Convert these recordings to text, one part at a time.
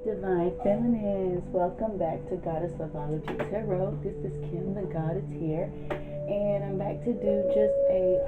Divine Feminines, welcome back to Goddess Luvology Tarot. This is Kim the Goddess here, and I'm back to do just a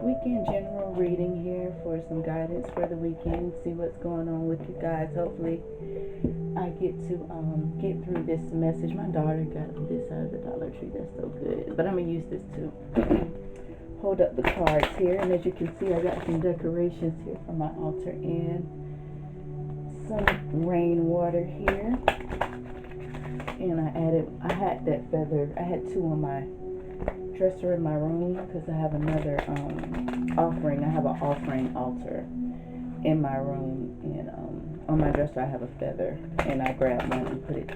weekend general reading here for some guidance for the weekend. See what's going on with you guys. Hopefully, I get to get through this message. My daughter got this out of the Dollar Tree. That's so good. But I'm gonna use this to hold up the cards here, and as you can see, I got some decorations here for my altar and some rainwater here, and I had that feather. I had two on my dresser in my room because I have another offering. I have an offering altar in my room, and on my dresser I have a feather, and I grabbed one and put it.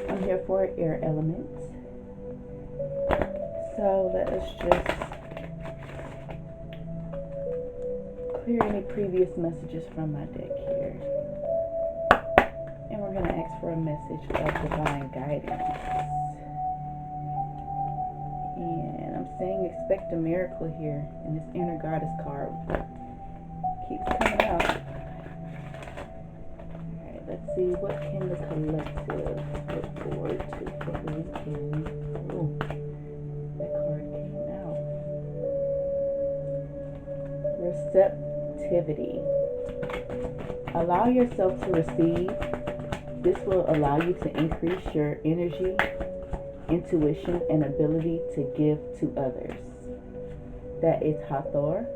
I'm here for air elements, so let us just clear any previous messages from my deck here. And we're going to ask for a message of divine guidance. And I'm saying expect a miracle here. And this inner goddess card keeps coming out. Alright, let's see. What can the collective look forward to for the weekend? Oh, that card came out. Receptivity. Allow yourself to receive. This will allow you to increase your energy, intuition, and ability to give to others. That is Hathor.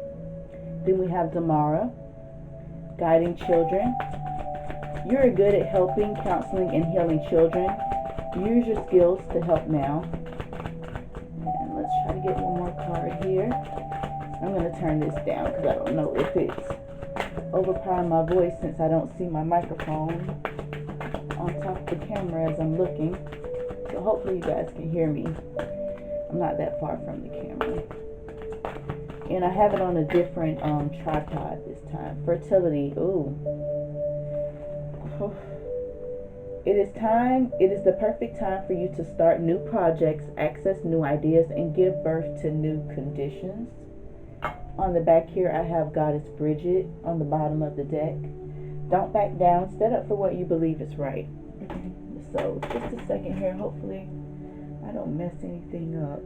Then we have Damara, guiding children. You're good at helping, counseling, and healing children. Use your skills to help now. And let's try to get one more card here. I'm going to turn this down because I don't know if it's overpowering my voice since I don't see my microphone on top of the camera as I'm looking, so hopefully you guys can hear me. I'm not that far from the camera, and I have it on a different tripod this time. Fertility. Ooh. It is the perfect time for you to start new projects, access new ideas, and give birth to new conditions. On the back here I have Goddess Bridget on the bottom of the deck. Don't back down. Stand up for what you believe is right. So, just a second here. Hopefully, I don't mess anything up.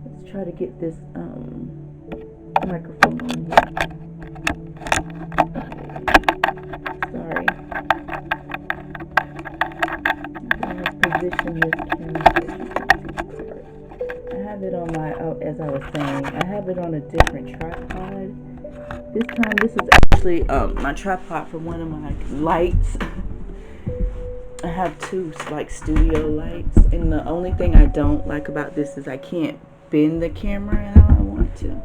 Let's try to get this microphone on here. Sorry. I'm going to position this camera so you can see the card. I have it on my, as I was saying, I have it on a different tripod. This time, this is actually my tripod for one of my lights. I have two like studio lights, and the only thing I don't like about this is I can't bend the camera how I want to.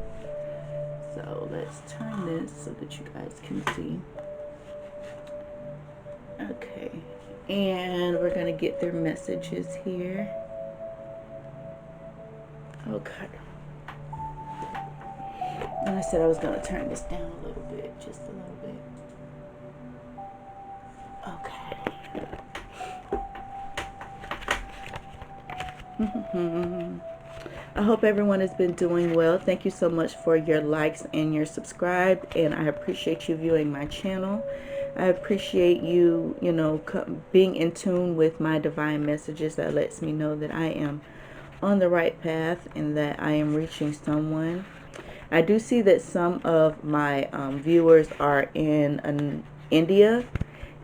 So let's turn this so that you guys can see. Okay, and we're gonna get their messages here. Okay. And I said I was going to turn this down a little bit, just a little bit. Okay. I hope everyone has been doing well. Thank you so much for your likes and your subscribe, and I appreciate you viewing my channel. I appreciate you, being in tune with my divine messages. That lets me know that I am on the right path and that I am reaching someone. I do see that some of my viewers are in India,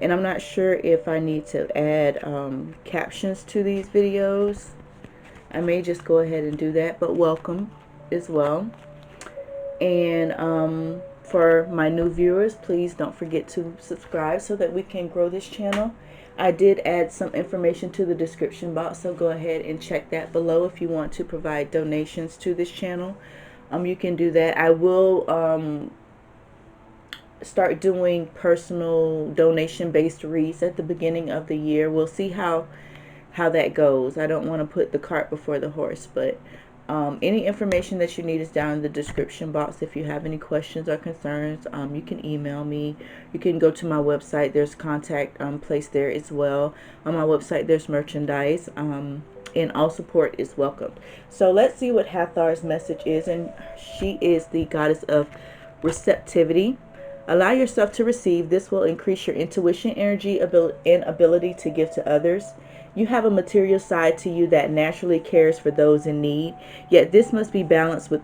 and I'm not sure if I need to add captions to these videos. I may just go ahead and do that, but welcome as well. And for my new viewers, please don't forget to subscribe so that we can grow this channel. I did add some information to the description box, so go ahead and check that below if you want to provide donations to this channel. You can do that. I will start doing personal donation-based reads at the beginning of the year. We'll see how that goes. I don't want to put the cart before the horse, but any information that you need is down in the description box. If you have any questions or concerns, you can email me. You can go to my website. There's contact place there as well. On my website, there's merchandise. And all support is welcomed. So let's see what Hathor's message is. And she is the goddess of receptivity. Allow yourself to receive. This will increase your intuition, energy, and ability to give to others. You have a material side to you that naturally cares for those in need, yet this must be balanced with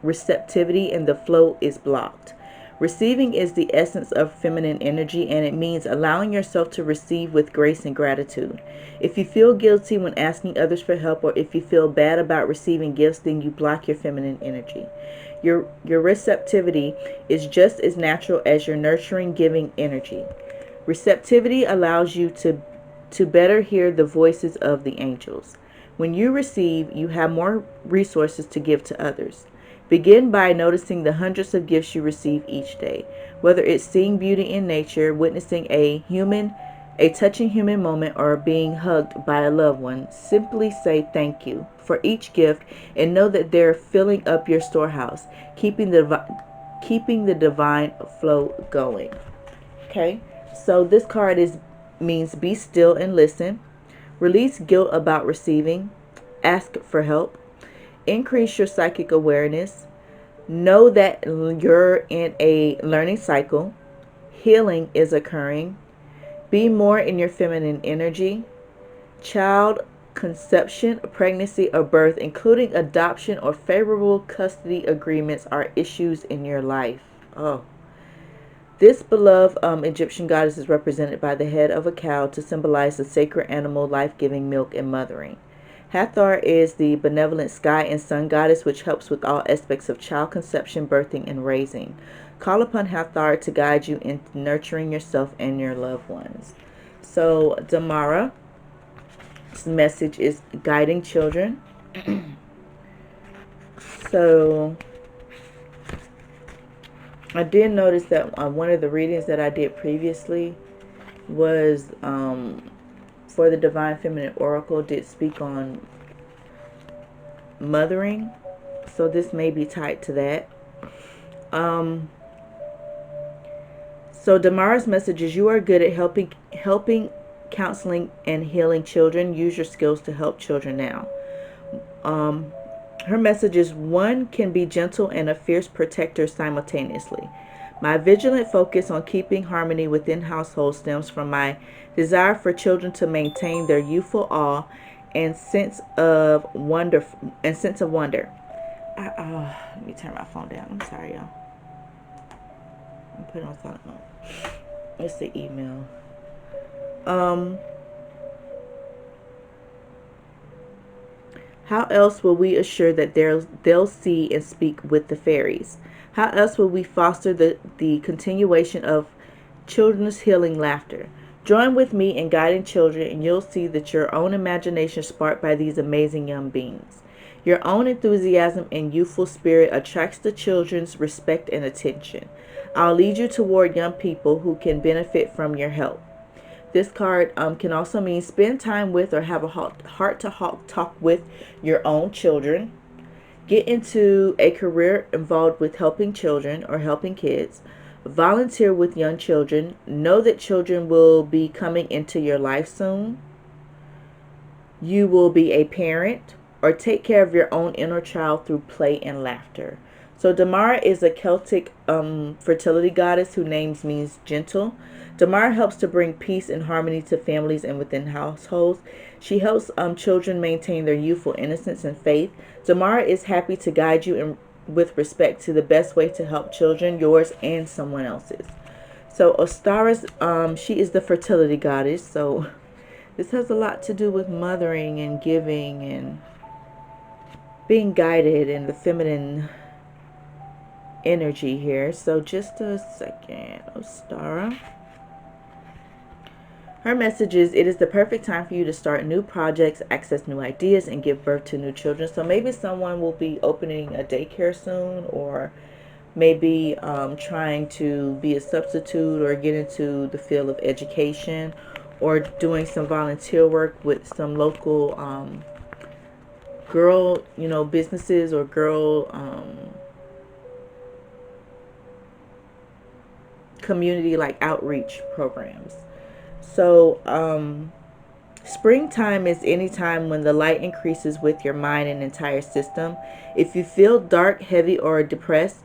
receptivity, and the flow is blocked. Receiving is the essence of feminine energy, and it means allowing yourself to receive with grace and gratitude. If you feel guilty when asking others for help, or if you feel bad about receiving gifts, then you block your feminine energy. Your receptivity is just as natural as your nurturing, giving energy. Receptivity allows you to better hear the voices of the angels. When you receive, you have more resources to give to others. Begin by noticing the hundreds of gifts you receive each day. Whether it's seeing beauty in nature, witnessing a touching human moment, or being hugged by a loved one, simply say thank you for each gift and know that they're filling up your storehouse, keeping the divine flow going. Okay, so this card means be still and listen. Release guilt about receiving. Ask for help. Increase your psychic awareness. Know that you're in a learning cycle. Healing is occurring. Be more in your feminine energy. Child conception, pregnancy, or birth, including adoption or favorable custody agreements, are issues in your life. Oh. This beloved Egyptian goddess is represented by the head of a cow to symbolize the sacred animal, life-giving milk and mothering. Hathor is the benevolent sky and sun goddess, which helps with all aspects of child conception, birthing, and raising. Call upon Hathor to guide you in nurturing yourself and your loved ones. So Damara's message is guiding children. So I did notice that one of the readings that I did previously was for the Divine Feminine Oracle did speak on mothering. So this may be tied to that. So Damara's message is, you are good at helping, counseling, and healing children. Use your skills to help children now. Her message is, one can be gentle and a fierce protector simultaneously. My vigilant focus on keeping harmony within households stems from my desire for children to maintain their youthful awe and sense of wonder. Let me turn my phone down. I'm sorry, y'all. I'm putting on silent mode. It's the email. How else will we assure that they'll see and speak with the fairies? How else will we foster the continuation of children's healing laughter? Join with me in guiding children, and you'll see that your own imagination sparked by these amazing young beings. Your own enthusiasm and youthful spirit attracts the children's respect and attention. I'll lead you toward young people who can benefit from your help. This card can also mean spend time with or have a heart-to-heart talk with your own children. Get into a career involved with helping children or helping kids. Volunteer with young children. Know that children will be coming into your life soon. You will be a parent, or take care of your own inner child through play and laughter. So Damara is a Celtic fertility goddess whose name means gentle. Damara helps to bring peace and harmony to families and within households. She helps children maintain their youthful innocence and faith. Damara is happy to guide you with respect to the best way to help children, yours and someone else's. So Ostara's, she is the fertility goddess. So this has a lot to do with mothering and giving and being guided in the feminine energy here. So just a second. Ostara. Her message is, it is the perfect time for you to start new projects, access new ideas, and give birth to new children. So maybe someone will be opening a daycare soon, or maybe trying to be a substitute or get into the field of education, or doing some volunteer work with some local girl, businesses or girl community like outreach programs. So springtime is any time when the light increases with your mind and entire system. If you feel dark, heavy, or depressed,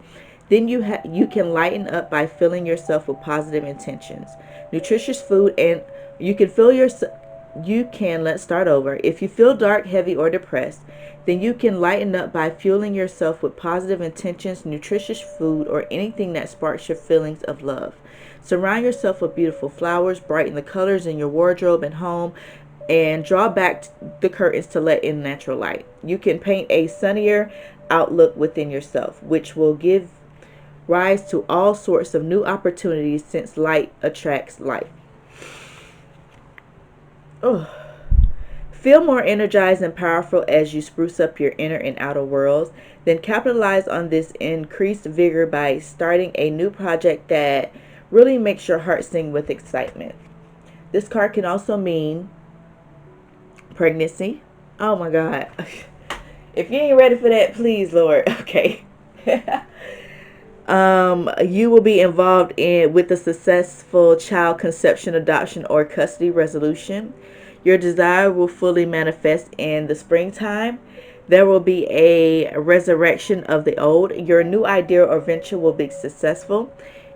Then you can lighten up by filling yourself with positive intentions, nutritious food, and you can fill your you can let's start over. If you feel dark, heavy, or depressed, then you can lighten up by fueling yourself with positive intentions, nutritious food, or anything that sparks your feelings of love. Surround yourself with beautiful flowers, brighten the colors in your wardrobe and home, and draw back the curtains to let in natural light. You can paint a sunnier outlook within yourself, which will give rise to all sorts of new opportunities since light attracts light. Oh. Feel more energized and powerful as you spruce up your inner and outer worlds. Then capitalize on this increased vigor by starting a new project that really makes your heart sing with excitement. This card can also mean pregnancy. Oh my God. If you ain't ready for that, please, Lord. Okay. You will be involved with a successful child conception, adoption, or custody resolution. Your desire will fully manifest in the springtime. There will be a resurrection of the old. Your new idea or venture will be successful.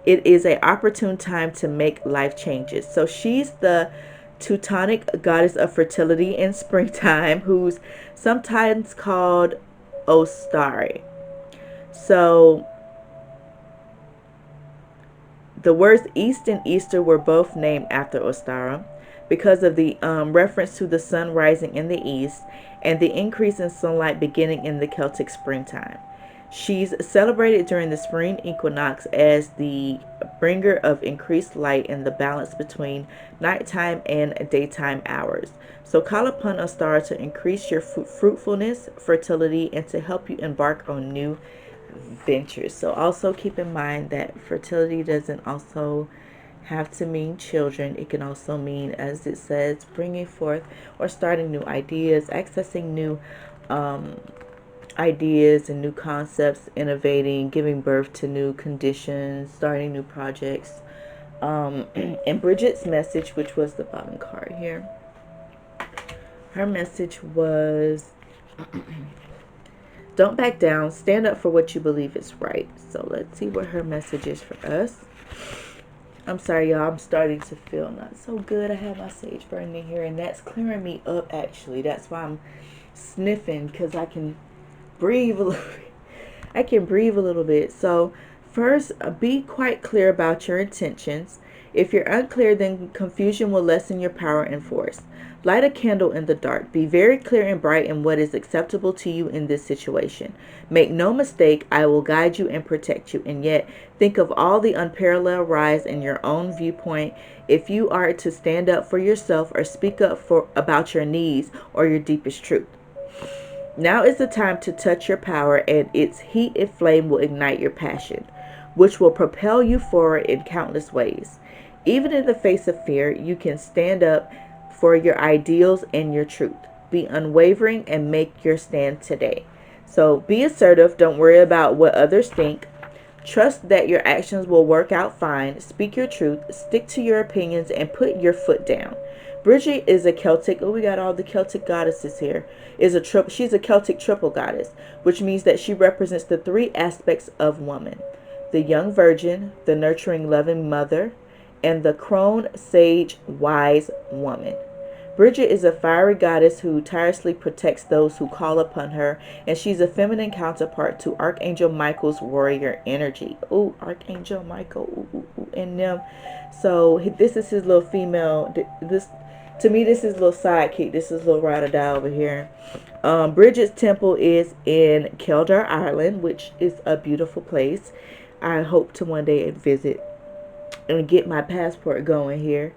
It is an opportune time to make life changes. So she's the Teutonic goddess of fertility in springtime, who's sometimes called Ostari. So the words East and Easter were both named after Ostara because of the reference to the sun rising in the east and the increase in sunlight beginning in the Celtic springtime. She's celebrated during the spring equinox as the bringer of increased light and the balance between nighttime and daytime hours. So call upon Ostara to increase your fruitfulness, fertility, and to help you embark on new ventures. So also keep in mind that fertility doesn't also have to mean children. It can also mean, as it says, bringing forth or starting new ideas, accessing new ideas and new concepts, innovating, giving birth to new conditions, starting new projects. And Bridget's message, which was the bottom card here, her message was don't back down, stand up for what you believe is right. So let's see what her message is for us. I'm sorry, y'all, I'm starting to feel not so good. I have my sage burning here, and that's clearing me up, actually. That's why I'm sniffing, because I can breathe a little bit. I can breathe a little bit. So first, be quite clear about your intentions. If you're unclear, then confusion will lessen your power and force. Light a candle in the dark. Be very clear and bright in what is acceptable to you in this situation. Make no mistake, I will guide you and protect you. And yet, think of all the unparalleled rise in your own viewpoint if you are to stand up for yourself or speak up about your needs or your deepest truth. Now is the time to touch your power, and its heat and flame will ignite your passion, which will propel you forward in countless ways. Even in the face of fear, you can stand up for your ideals and your truth. Be unwavering and make your stand today. So be assertive. Don't worry about what others think. Trust that your actions will work out fine. Speak your truth. Stick to your opinions and put your foot down. Bridget is a Celtic. Oh, we got all the Celtic goddesses here. She's a Celtic triple goddess, which means that she represents the three aspects of woman: the young virgin, the nurturing, loving mother, and the crone, sage, wise woman. Bridget is a fiery goddess who tirelessly protects those who call upon her, and she's a feminine counterpart to Archangel Michael's warrior energy. Ooh, Archangel Michael, and them. So this is his little female. To me, this is little sidekick. This is little ride or die over here. Bridget's temple is in Kildare, Ireland, which is a beautiful place. I hope to one day visit and get my passport going here.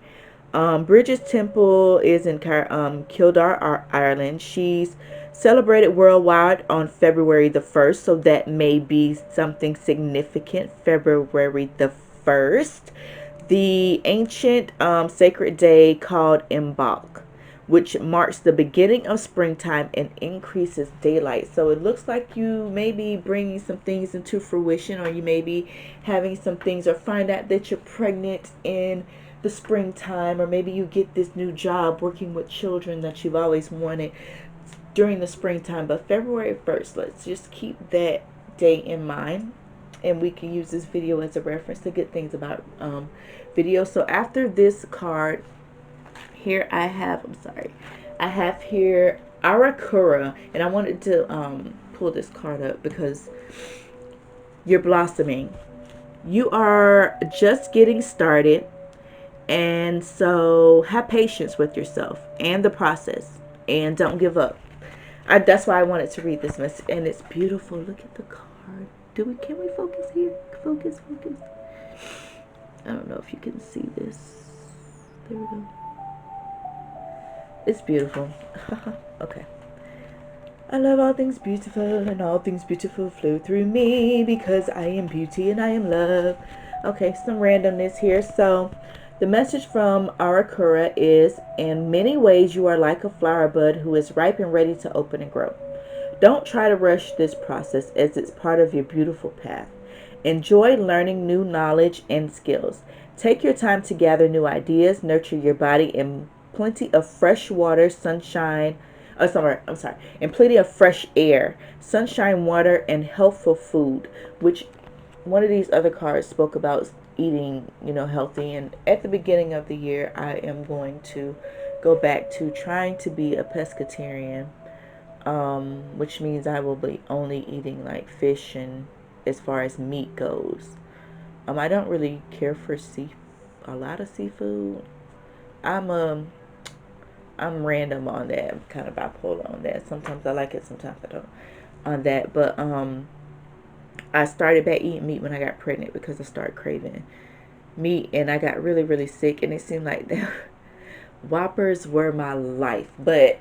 Bridget's temple is in Kildare, Ireland. She's celebrated worldwide on February the 1st, so that may be something significant. February the 1st. The ancient sacred day called Imbolc, which marks the beginning of springtime and increases daylight. So it looks like you may be bringing some things into fruition, or you may be having some things, or find out that you're pregnant in the springtime, or maybe you get this new job working with children that you've always wanted during the springtime. But February 1st, let's just keep that day in mind. and we can use this video as a reference to get things about video. So after this card here, I have, I have here Arakura, and I wanted to pull this card up because you're blossoming. You are just getting started, and so have patience with yourself and the process, and don't give up. That's why I wanted to read this message, and it's beautiful. Look at the card. Can we focus here? Focus. I don't know if you can see this. There we go. It's beautiful. Okay. I love all things beautiful, and all things beautiful flow through me because I am beauty and I am love. Okay, some randomness here. So the message from Arakura is, in many ways you are like a flower bud who is ripe and ready to open and grow. Don't try to rush this process as it's part of your beautiful path. Enjoy learning new knowledge and skills. Take your time to gather new ideas, nurture your body in plenty of fresh water, sunshine, and plenty of fresh air, sunshine, water, and healthful food, which one of these other cards spoke about eating, healthy. And at the beginning of the year, I am going to go back to trying to be a pescatarian, which means I will be only eating like fish and as far as meat goes. I don't really care for a lot of seafood. I'm random on that. I'm kind of bipolar on that. Sometimes I like it, sometimes I don't on that. But I started back eating meat when I got pregnant because I started craving meat, and I got really, really sick, and it seemed like Whoppers were my life. But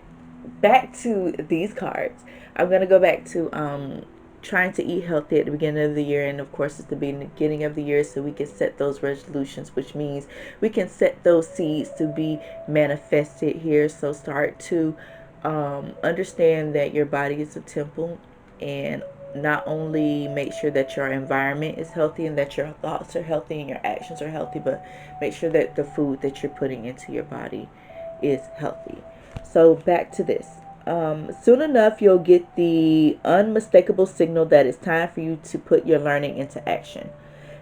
back to these cards. I'm going to go back to trying to eat healthy at the beginning of the year, and of course it's the beginning of the year, so we can set those resolutions, which means we can set those seeds to be manifested here. So start to understand that your body is a temple, and not only make sure that your environment is healthy and that your thoughts are healthy and your actions are healthy, but make sure that the food that you're putting into your body is healthy. So back to this. Soon enough, you'll get the unmistakable signal that it's time for you to put your learning into action.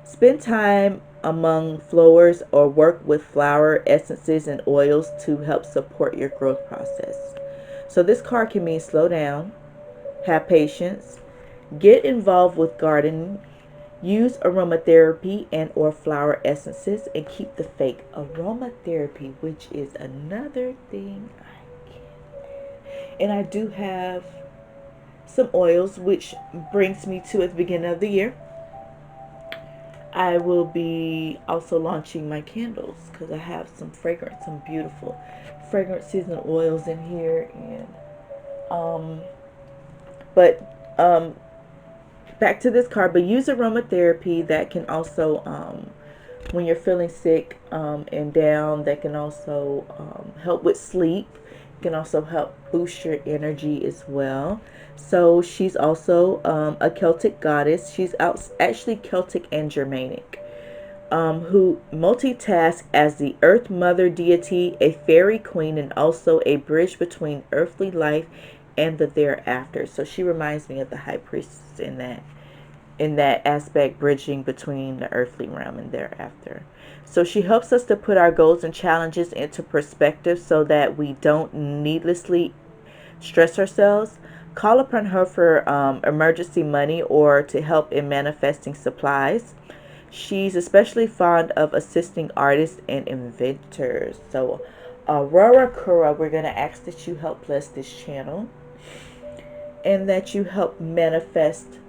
Spend time among flowers or work with flower essences and oils to help support your growth process. So this card can mean slow down, have patience, get involved with gardening, use aromatherapy and or flower essences, and keep the faith. Aromatherapy, which is another thing and I do have some oils, which brings me to at the beginning of the year, I will be also launching my candles because I have some beautiful fragrances and oils in here. And back to this card, but use aromatherapy. That can also when you're feeling sick and down, that can also help with sleep. Can also help boost your energy as well. So she's also a Celtic goddess. She's actually Celtic and Germanic, who multitasks as the Earth Mother deity, a fairy queen, and also a bridge between earthly life and the thereafter. So she reminds me of the high priestess in that aspect, bridging between the earthly realm and thereafter. So she helps us to put our goals and challenges into perspective so that we don't needlessly stress ourselves. Call upon her for emergency money or to help in manifesting supplies. She's especially fond of assisting artists and inventors. So Aurora Kura, we're going to ask that you help bless this channel and that you help manifest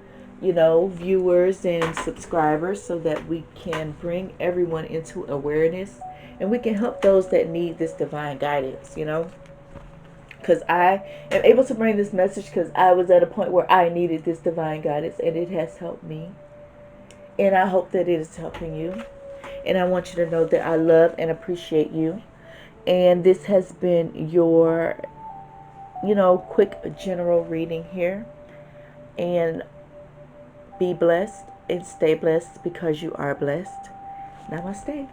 viewers and subscribers so that we can bring everyone into awareness and we can help those that need this divine guidance, because I am able to bring this message because I was at a point where I needed this divine guidance, and it has helped me, and I hope that it is helping you. And I want you to know that I love and appreciate you. And this has been your quick general reading here. And be blessed and stay blessed because you are blessed. Namaste.